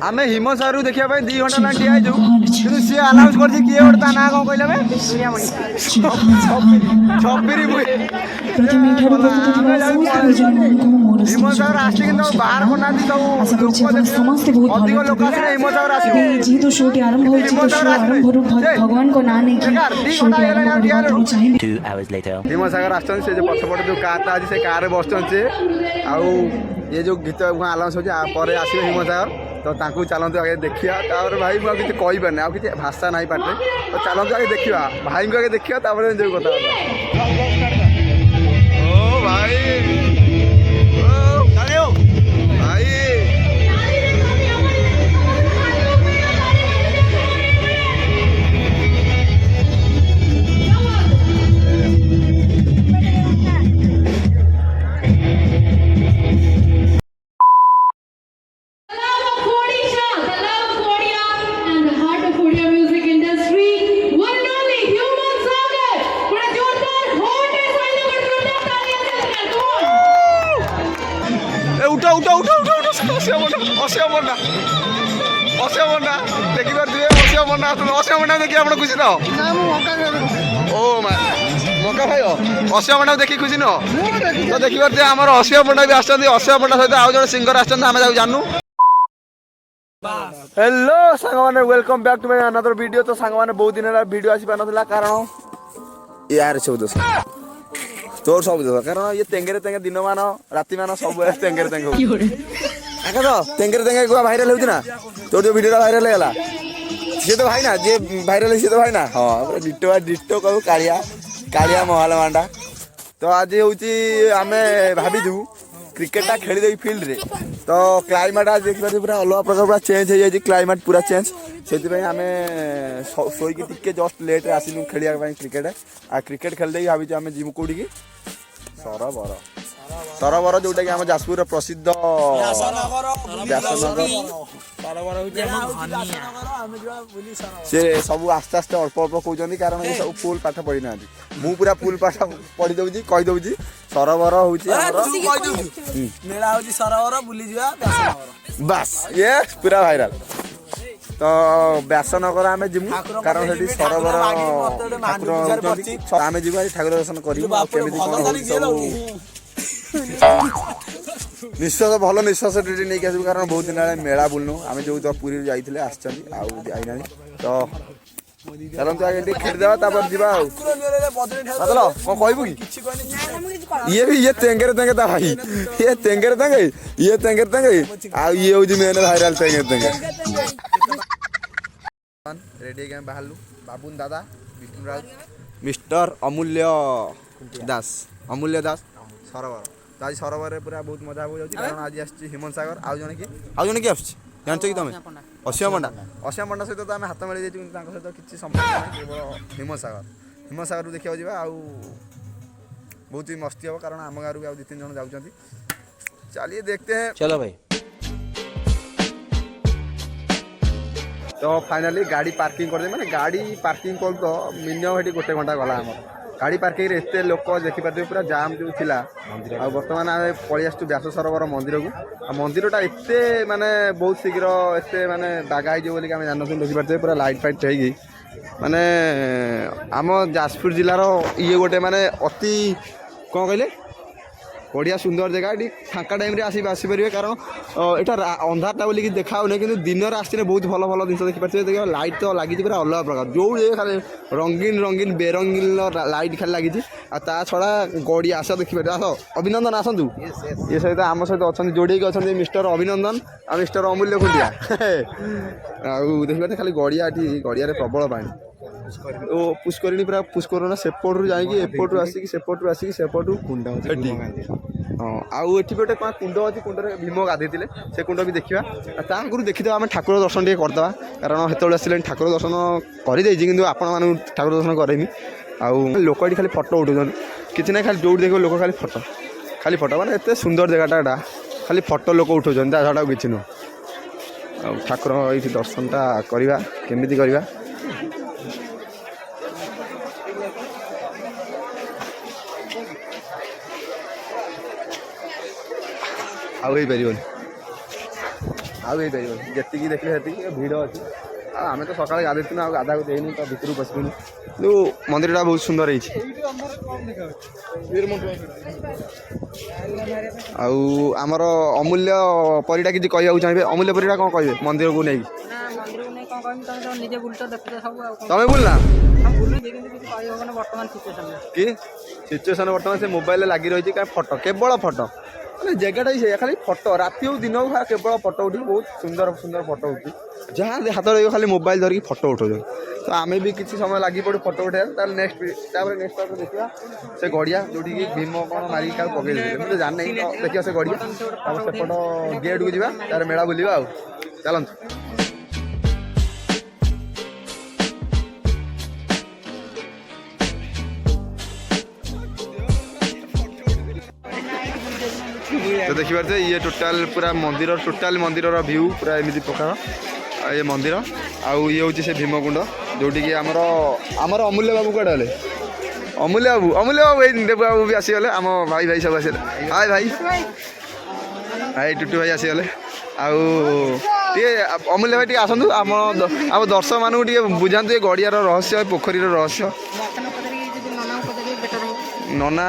आम हिमसागर देखा 2 घंटा ना ठिया कि सी आनाउंस कर किए गोटे ता ना कौन कहले छबिरी हिमसागर आस बाहर करना सब अधिक लोक आस हिमसागर जेहेतु शोटी आरंभ हो भगवान को ना नहीं हिमसागर आस पछपटे जो कार आज से कार बस आउ ये जो गीत आलाउंस हो आसवे हिमसागर तो ताकू चलतु आगे देखा भाई मुझे किसी कहीपर ना कि भाषा ना पाटे तो चलतु आगे देखा भाई को आगे देखा जो कथा ओ भाई भाई उठा उठा उठा उठा उठा अशिया बंडा देखी पारे अशिया बंडा अशिया बंडा देखिए आप खुशी तो ओ मका भाई अशिया बंडा देखिए खुशी नुह तो देखी पारे आम अशिया बंडा भी आशिया बंडा सहित आउ जन सिंगर आम जानू हेलो सांग मैंने welcome back to my another video तो सांग मैंने बहुत दिन वीडियो आसी पार ना कारण यार सब दोष तोर सब दोष कारण ये तेंगेरे तेंगे दिन मान राति मान सब तेंगेरे तेंगे तो तेंगेरे तेंगे गुआ भाइराल होती ना तोर जो वीडियो भाइराल है सी तो भाई ना जे भाइराल सी तो भाई ना हाँ डिटो डिटो कहू कालिया कालिया महल मांडा तो आज हूँ आम भाविजु क्रिकेटा खेली फिल्ड रे तो क्लाइमेट आज देखिए पूरा अलग प्रकार पूरा चेंज हो जाए क्लाइमेट पूरा चेंज से आम शोक टे जस्ट लेट आसलु खेलिया क्रिकेट आ क्रिकेट खेल भाई आम जीमु कौटी की सरबर जोटा कि आम जाजपुर प्रसिद्ध से सब आस्ते आस्ते अल्प अल्प कहते कारण ये सब फुल पाठ पढ़ी ना मु पूरा फुल पाठ पढ़ी दौर कहीदे सरबर हूँ बास ये पूरा भाइराल तो व्यासनगर आम जीमु कारण से सरबर ठाकुर आम जीव ठाकुर दर्शन कर निश्वास भल निश्वास नहीं आसू कारण बहुत दिन मेला बुलनु आम जो पुरी जाइए आईना तो चलते आगे खेलदेवा जावा कौन कहबू कि ये तेंगेरे तेंगे ता भाई ये तेंगेरे तेंगे ये हूँ मेन भाइराल तेंगे तेंगे रेडी बाहर बाबुन दादा विष्णु राउत मिस्टर अमूल्य दास सरबर तो आज सरबर पूरा बहुत मजा हो जाए कारण आज आस हिमसागर आउ जन कि आस जानच कि तुम अशिया पंडा सहित तो आम हाथ मिली सहित किसी संपर्क नहीं केवल हिमसागर देखा जा बहुत ही मस्ती हम कारण आम गाँव भी आउ 2-3 जन जाऊँ चलिए देखते हैं चलो भाई तो फाइनाली गाड़ी पार्किंग कर मैंने गाड़ी पार्किंग कर तो मिनिमम ये 1 घंटा गला आम गाड़ी पार्किंग एत लोक देखिपारे पूरा जाम जो थिला आ बर्तमान आम पलि आसु व्यास सरोवर मंदिर को मंदिरटा एत माने बहुत शीघ्र एत माने दागा हो आम जान देखिपारे पूरा लाइट फाइट होगी माने आम जाजपुर जिलार ये गोटे माने अति कौन कहले बढ़िया सुंदर जगह ये फाँका टाइम आसपारे कारण यहाँ अंधारटा बोलिक देखा कि दिन आसने बहुत भल भल जिन देखिपारे देखिए लाइट तो लगी पूरा अलग प्रकार जो खाली रंगीन रंगीन बेरंगीन लाइट खाली लगी ता छड़ा गड़ी आस देखिए आस अभिनंदन आसतु ये सहित आम सहित अच्छा जोड़े अच्छा मिस्टर अभिनंदन और मिस्टर अमूल्य खुंटिया देखिए खाली गड़िया गड़िया प्रबल पानी ओ पुष्करिणी पूरा पुष्करण सेपटू जापटू आसिक सेपटू कुंड हाँ आउ ये गोटे कौन कुंड अच्छी कुंड भीम गाधे से कुंड भी देखा आगुरी देखीद आम ठाकुर दर्शन टे करदे कारण हेतु आसे ठाकुर दर्शन करदे कि आपण मान ठाकुर दर्शन करेमी आउ लोक ये खाली फटो उठाऊँ कि ना खाली जो देख लोक खाली फटो माने एत सुंदर जगहटा खाली फटो लोक उठाऊँ छाड़ा कि नुह ठाकुर ये दर्शनटा करवा केमी करवा आउ पार ଆଉ ହେଇପାରିବନି ଯେତିକି ଦେଖିଲେ ସେତିକି ଭିଡ଼ ଅଛି। ଆଉ ଆମେ ତ ସକାଳେ ଗାଧୋଇଥିଲୁ ଆଉ ଗାଧାକୁ ଦେଇନୁ ତ ଭିତରକୁ ପଶିବୁନି କିନ୍ତୁ ମନ୍ଦିରଟା ବହୁତ ସୁନ୍ଦର ହେଇଛି। ଆଉ ଆମର ଅମୂଲ୍ୟ ପରିଡ଼ା କିଛି କହିବାକୁ ଚାହିଁବେ? ଅମୂଲ୍ୟ ପରିଡ଼ା କ'ଣ କହିବେ ମନ୍ଦିରକୁ ନେଇକି? ମନ୍ଦିରକୁ ନେଇ କ'ଣ କହିବି, ତମେ ତ ନିଜେ ବୁଲୁଛ ଦେଖୁଛ ସବୁ ଆଉ କ'ଣ। ତମେ ବୁଲିନା ହଁ ବୁଲୁଛି କିନ୍ତୁ କିଛି କହିହେବନି ବର୍ତ୍ତମାନ ସିଚୁଏସନରେ। କି ସିଚୁଏସନ୍ ବର୍ତ୍ତମାନ ସେ ମୋବାଇଲରେ ଲାଗି ରହିଛି କାରଣ ଫଟୋ କେବଳ ଫଟୋ ମାନେ ଜାଗାଟା ହିଁ ସେଇଆ ଖାଲି ଫଟୋ ରାତି ହଉ ଦିନ ହଉ କେବଳ ଫଟୋ ଉଠିକି ବହୁତ ସୁନ୍ଦର ସୁନ୍ଦର ଫଟୋ ଉଠୁଛି। ଯାହା ହାତରେ ଖାଲି ମୋବାଇଲ ଧରିକି ଫଟୋ ଉଠାଉଛନ୍ତି। ତ ଆମେ ବି କିଛି ସମୟ ଲାଗି ପଡ଼ୁ ଫଟୋ ଉଠାଇବା ତାପରେ ନେକ୍ସଟ ପାର୍ଟ ଦେଖିବା ସେ ଗଡ଼ିଆ ଯେଉଁଠିକି ଭୀମ କ'ଣ ମାରିକି କାହାକୁ ପକେଇ ଦେଇଥିଲେ ମୁଁ ତ ଜାଣିନି। ତ ଦେଖିବା ସେ ଗଡ଼ିଆ ତାପରେ ସେପଟ ଗେଟ୍କୁ ଯିବା ତାପରେ ମେଳା ବୁଲିବା ଆଉ ଚାଲନ୍ତୁ। तो देखिए ये टोटाल पूरा मंदिर व्यू पूरा एमती प्रकार ये मंदिर आउ ये हूँ से भीमकुंड जोटि कि आमर अमूल्य बाबू कड़े गले अमूल्य बाबू ये देव बाबू भी आसीगले आम भाई भाई सब आसगले हाय भाई भाई टुटू भाई आसीगले आउ अमूल्य भाई आसतु आम दर्शक मानू बुझातु ये गड़ियार रहस्य पोखरीर रहस्य नना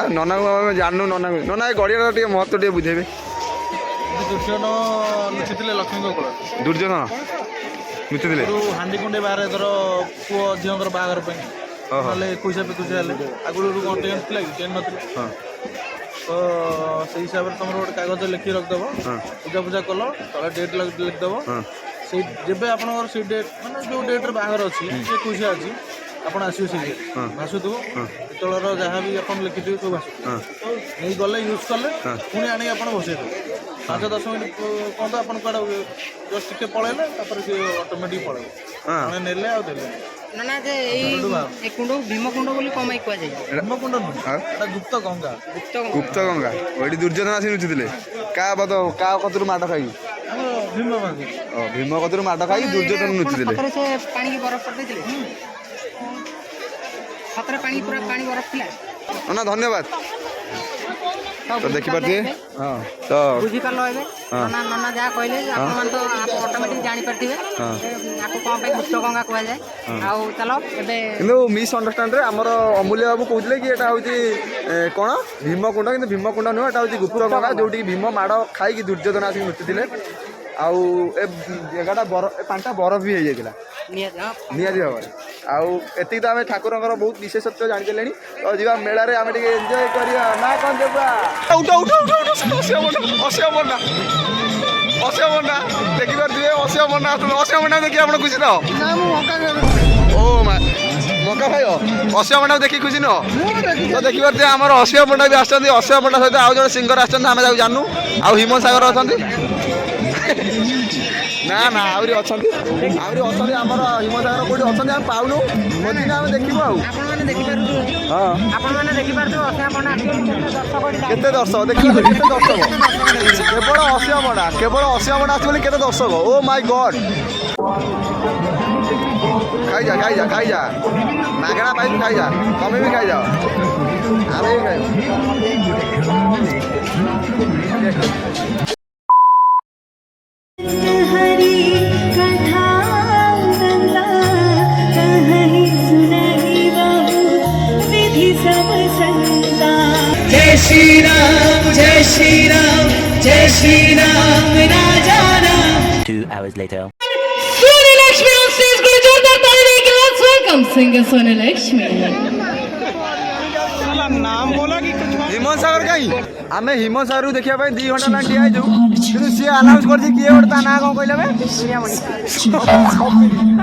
नना को जानू नना गड़िया टे महत्व टे बुझेबे। दुर्योधन लुचिले लक्ष्मी को दुर्योधन लुचिले हांडीकुंडे बाहर एथर पुओ झीर बाहर एकुशा पेकुशा आगुरी कौन टेन थी टेन ना तो से हिसाब से तुम गोटे कागज लिखी रखदेव पूजा पूजा कल तले डेट लिखदेव से जब आप डेट मैंने जो डेट्रे बाहर अच्छी एकुशा अच्छी आपड़ आसो से भासुथु पितलर जहाँ भी आप लिखिथे सब भासु नहीं गले यूज कले पुणी आने आप बसैदेव 5-10 मिनट कौन तो आप जस्ट टे पलैले ऑटोमेटिक पड़े नेले आदे ना जे कुंड भीमकुंड बोली कम कहुए भीमकुंड गुप्त गंगा गुप्त गंगा वही दुर्योधन आसी लुचिले क्या कतरू माड़ खाई भीम कतरू माड़ खाई दुर्योधन लुचिले पानी की बरफ कर सतरे पानी पूरा पानी बरफ थिला ना धन्यवाद। तो देखि पारथि हां तो बुझी पालो एबे नना नना जा कहले आपन मान तो आप ऑटोमेटिक जानि परथिबे आपको कोन पे गुप्त गंगा कहले जाय आ चलो एबे किंतु मिस अंडरस्टैंड रे हमर अमूल्य बाबू कहले कि एटा होची कोन भीमकुंड किंतु भीमकुंड नुह एटा होची गुप्त गंगा जोटी भीम माड़ खाई कि दुर्योधन आसी मुतिथिले आउ ए जगहटा पांटा बरफ भी हो जाता निहाती भाव आउ एति तो आम ठाकुर बहुत विशेषत्व जानीले तो जा मेला आम एंजय करा ना कौन देवा उठ उठ उठ उठ अशय मना देखी पारे अशय मना देखिए आप खुशी न ओ मका भाई अशय पंडा देखी खुशी नुह तो देखी पारे आम अशय पंडा भी आसते अशय पंडा सहित आउ जन सिंगर आम जानू आउ हिम सागर अच्छा ना ना आहरी अच्छा आम हिमसागर कौटी अच्छा आम पाऊनु मोदी आम देखू केते दर्शक देखिए केते दर्शक केवल अशय पंडा आस केते दर्शक ओ माय गॉड खाई जा मागणा पाई खाई जा तमें भी खाई जाओ आम भी खाई हरी कथा गंगा कहीं सुनहि बहु विधि सब संगा। जय श्री राम जय श्री राम जय श्री राम राजा Ram. 2 hours later. Sonalakshmi on stage को जोरदार ताली देके let's welcome singer Sonalakshmi। नाम बोला कि कुछ हिमसागर कहीं आम हिमसागर देखा 2 घंटा ना ठिया कि सी आनाउंस कर किए गोटे ता ना कौन कहले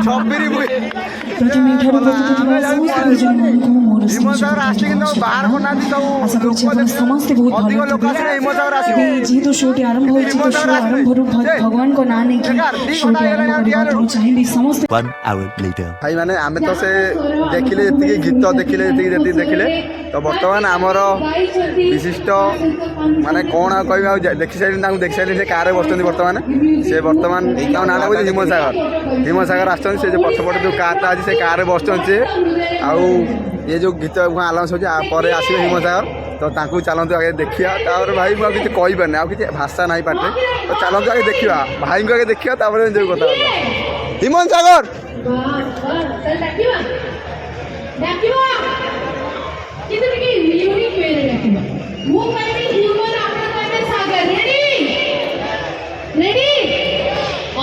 छबिरी प्रथम एठारे उपस्थित ଥିବା ସମସ୍ତ ଗୁରୁଜନମାନଙ୍କୁ ମୋର हिमसागर आसी कि बाहर बना ଆଶା କରୁଛି ଆପଣ ସମସ୍ତେ ବହୁତ अधिक ଭଲ लोक आसे हिमसागर आस ଏବେ ଯେହେତୁ ଶୋଟି ଆରମ୍ଭ ହୋଇଛି ତ ଶୋ ଆରମ୍ଭରୁ ଭଗବାନଙ୍କ ନାଁ ନେଇକି ଶୋଟି ଆରମ୍ଭ କରିବାକୁ ମୁଁ ଚାହିଁବି ସମସ୍ତେ 1 hour later. भाई माने आमे तो से देखिले जति गीत देखिले जति देखिले तो वर्तमान आमर विशिष्ट माने कौन कहबे देखि साइलिन देखि साइलिन से कार बसचंदी वर्तमान से वर्तमान ना ना हिमसागर आछन से पछपटे जो कारटा आज से कार बसचन से आउ ये जो गीत आलाउंस हो पर आसो हिमसागर तो ତ ତାଙ୍କୁ ଚାଲନ୍ତୁ ଆଗେ ଦେଖିବା ତାପରେ ଭାଇ ମୁଁ ଆଉ କିଛି କହିପାରୁନି ଆଉ କିଛି ଭାଷା ନାହିଁ ପାଟେ ତ ଚାଲନ୍ତୁ ଆଗେ ଦେଖିବା ଭାଇଙ୍କୁ ଆଗେ ଦେଖିବା ତାପରେ ଯୋଉ କଥା ହିମନ୍ତ ସାଗର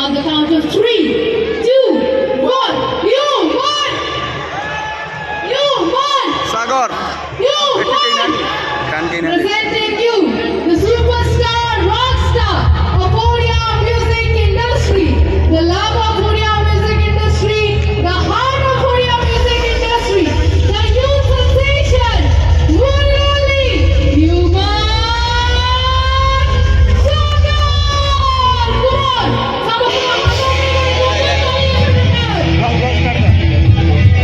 On the count of 3, 2, 1, you won! You won! Sagar You won! କାନ କେହି ନାହାନ୍ତି Presenting you the superstar rockstar of Odia music industry, the love of Odia music industry, the heart of Odia music industry, the youth sensation, one only human Sagar! Come on! Some of you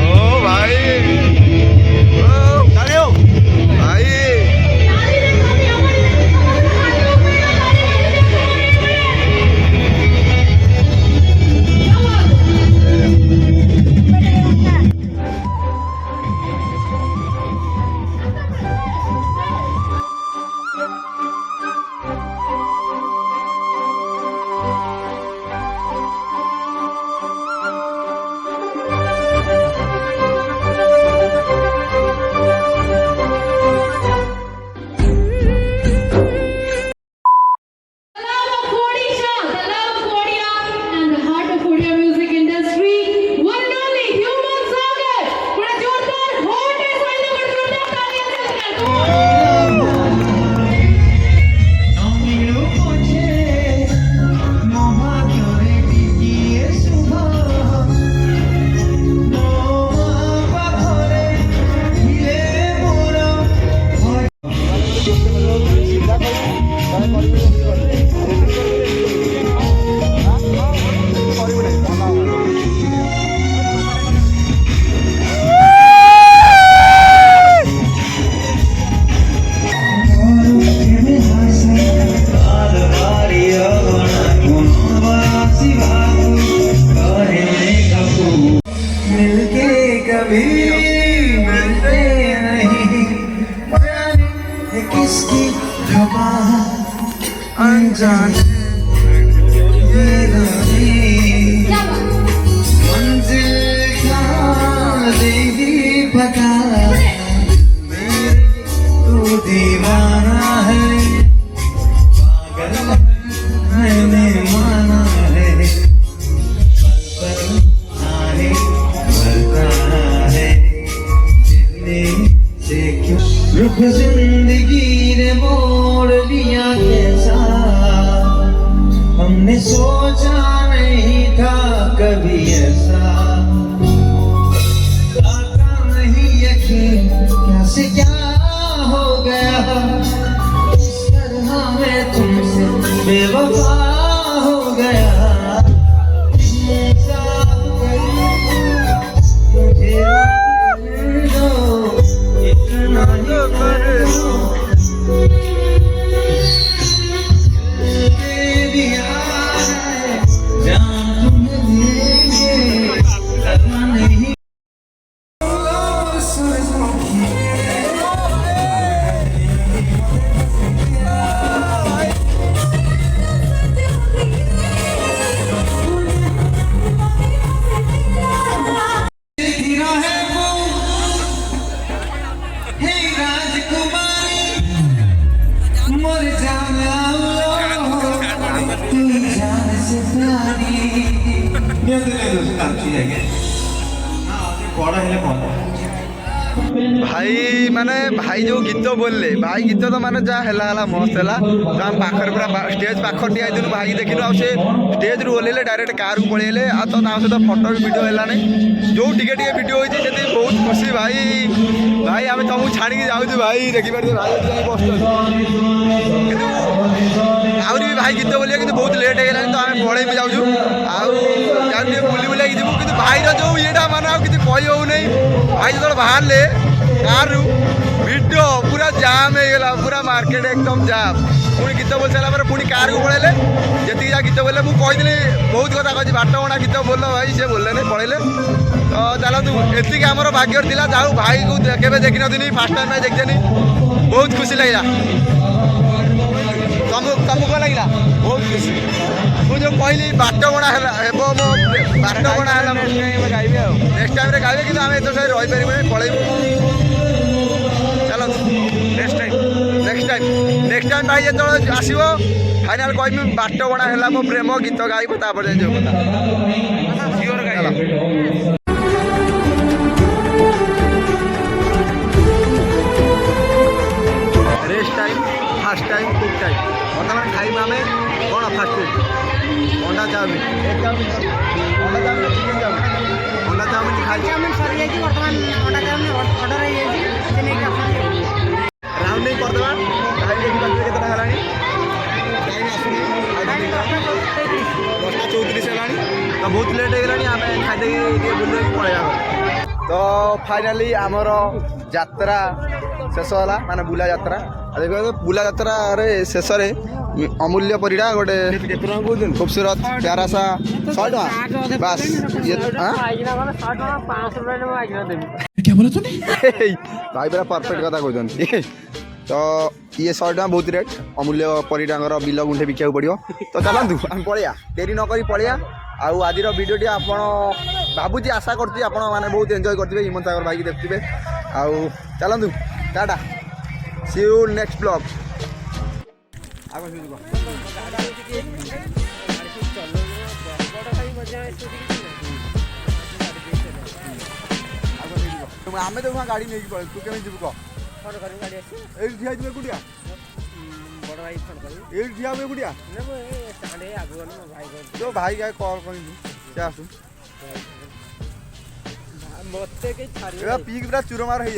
ओ भाई ओ भाई The love of Odisha, the love of Odia, and the heart of Odia music industry. One only human Sagar. बड़ा जोरदार hot है side में जोरदार तालियां से मिलके कभी मिलते नहीं जाने किसकी खबा अनजान ये नहीं मंजिल क्या देगी पता मेरे तू दीवाना है पागल मैंने माना है आने बढ़ता है दिल्ली से क्यों रुख जिंदगी ने मोड़ लिया कैसा हमने सोचा नहीं था कभी ऐसा आता नहीं यकीन क्या से क्या हो गया इस तरह मैं तुमसे बेवफा हो गया भाई माने भाई जो गीत बोलले भाई गीत तो माने जा हला मस्त हला तो हम पाखर पूरा स्टेज पाखर ठिया दिन भाई देखिनु आ से स्टेज रु ओलेले डायरेक्ट कार को पळेले आ तो ता सहित फोटो वीडियो हला नै जो टिके वीडियो होई से बहुत खुशी भाई भाई आमे तुमको छाड़ी के जाऊ भाई देखि पारे भाई जाई बस आउरी भाई गीत बोलिए कि बहुत लेट है तो आमे पळै में जाऊ आउ बुली बुलाई जीवु कि भाई जो येटा माना कि कहि हो नै भाई जो बाहर ले कार वीडियो पूरा जाम हो गला पूरा मार्केट एकदम जाम पुणी गीत बोल सारा पुणी कार को पड़े जी जा गीत बोले मुझे कही बहुत कथा कही बाट बणा गीत बोल भाई सी बोले नहीं पड़े तो चलतु एति आमर भाग्य था जाऊ भाई को केवे देखी नी फास्ट टाइम देखनी बहुत खुशी लगे तुमको कौन लगे बहुत खुशी मुझे कहली बाट बणा है मो बाट बणा है नेक्स्ट टाइम गाइबे कि आम एत रही पारे पलैबू चलो नेक्स्ट टाइम भाई जो आसो फाइनाल कहमी बाट बणा है मो प्रेम गीत गाइब तापर जो कथा rest time fast time cook time बर्तमान खाइबा आम कौन फास्ट फुड अंडा चाउमिन अंडा चाउमिन खाई ସରିଯାଇଛି ବର୍ତ୍ତମାନ ଅଣ୍ଡା ଚାଉମିନ ଅର୍ଡର ହେଇଯାଇଛି ସେ ନେଇକି ଆସୁଛନ୍ତି ରାଉଣ୍ଡିଂ କରିଦେବା ଖାଇ ଦେଖି ପାରୁଥିବେ କେତେଟା ହେଲାଣି ଟାଇମ୍ ଆସୁନି 10:34 ହେଲାଣି ତ ବହୁତ ଲେଟ୍ ହେଇଗଲାଣି ଆମେ ଖାଇଦେଇକି ଟିକେ ବୁଲିକି ପଳେଇବା ତ ଫାଇନାଲି ଆମର ଯାତ୍ରା ଶେଷ ହେଲା ମାନେ ବୁଲା ଯାତ୍ରା देखो बुला यात्रा शेष अमूल्य परिडा गोटे खूबसूरत प्यारा सा 100 टका बस ये क्या बोला तूने भाई पूरा परफेक्ट कथा कहते तो ये 100 टका बहुत रेट अमूल्य परिडा बिल गुंठे बिका पड़ो तो चलतु आम पलिया डेरी नक पलिया आउ आज भिडियोटी आप भावुची आशा करती आप बहुत एंजॉय करते हिमंत सागर भाई देखते आउ चलतु Tata See you next vlog. आमे तो गाड़ी नहीं तू केमी जीव कह ठिया गुड़िया ये ठिया हुए गुड़िया जो भाई क्या कॉल कर आसू पीक पूरा चूरमार हो